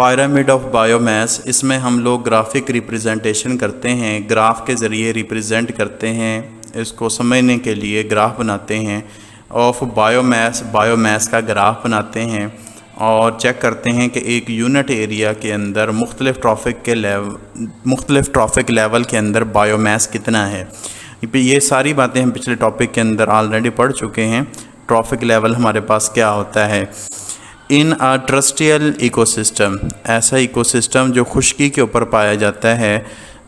Pyramid of bio mass, اس میں ہم لوگ گرافک ریپریزنٹیشن کرتے ہیں، گراف کے ذریعے ریپریزنٹ کرتے ہیں، اس کو سمجھنے کے لیے گراف بناتے ہیں آف بایو میس کا گراف بناتے ہیں اور چیک کرتے ہیں کہ ایک یونٹ ایریا کے اندر مختلف ٹرافک لیول کے اندر بایو میس کتنا ہے۔ یہ ساری باتیں ہم پچھلے ٹاپک کے اندر آلریڈی پڑھ چکے ہیں۔ ٹرافک لیول ہمارے پاس کیا ہوتا ہے؟ ان ٹرسٹریل ایکو سسٹم، ایسا ایکو سسٹم جو خشکی کے اوپر پایا جاتا ہے،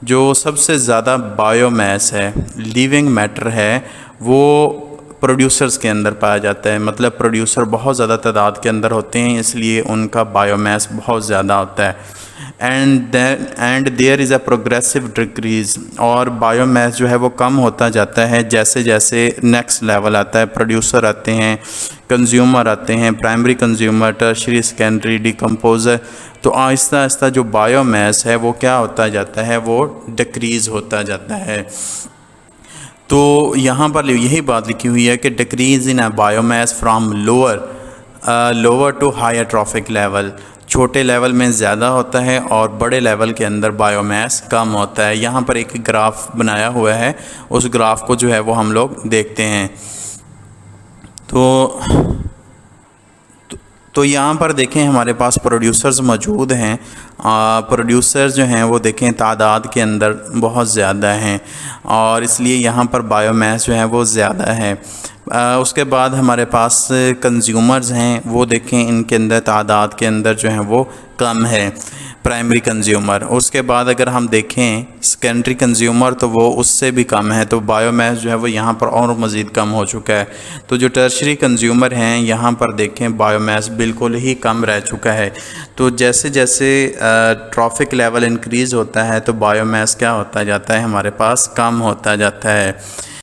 جو سب سے زیادہ بایو میس ہے، لیونگ میٹر ہے، وہ پروڈیوسرز کے اندر پایا جاتا ہے۔ مطلب پروڈیوسر بہت زیادہ تعداد کے اندر ہوتے ہیں، اس لیے ان کا بایو میس بہت زیادہ ہوتا ہے۔ And there is a progressive decrease, اور بایو میس جو ہے وہ کم ہوتا جاتا ہے جیسے جیسے نیکسٹ لیول آتا ہے، پروڈیوسر آتے ہیں، کنزیومر آتے ہیں، primary consumer, tertiary, secondary, decomposer, تو آہستہ آہستہ جو بایو میس ہے وہ کیا ہوتا جاتا ہے؟ وہ ڈکریز ہوتا جاتا ہے۔ تو یہاں پر یہی بات لکھی ہوئی ہے کہ decreases in biomass from lower to higher trophic level, چھوٹے لیول میں زیادہ ہوتا ہے اور بڑے لیول کے اندر بایو میس کم ہوتا ہے۔ یہاں پر ایک گراف بنایا ہوا ہے، اس گراف کو جو ہے وہ ہم لوگ دیکھتے ہیں۔ تو یہاں پر دیکھیں ہمارے پاس پروڈیوسرز موجود ہیں، پروڈیوسرز جو ہیں وہ دیکھیں تعداد کے اندر بہت زیادہ ہیں اور اس لیے یہاں پر بایو میس جو ہے وہ زیادہ ہے۔ اس کے بعد ہمارے پاس کنزیومرز ہیں، وہ دیکھیں ان کے اندر تعداد کے اندر جو ہیں وہ کم ہے، پرائمری کنزیومر۔ اس کے بعد اگر ہم دیکھیں سیکنڈری کنزیومر تو وہ اس سے بھی کم ہے، تو بایو میس جو ہے وہ یہاں پر اور مزید کم ہو چکا ہے۔ تو جو ٹرشری کنزیومر ہیں یہاں پر دیکھیں بایو میس بالکل ہی کم رہ چکا ہے۔ تو جیسے جیسے ٹرافک لیول انکریز ہوتا ہے تو بایو میس کیا ہوتا جاتا ہے؟ ہمارے پاس کم ہوتا جاتا ہے۔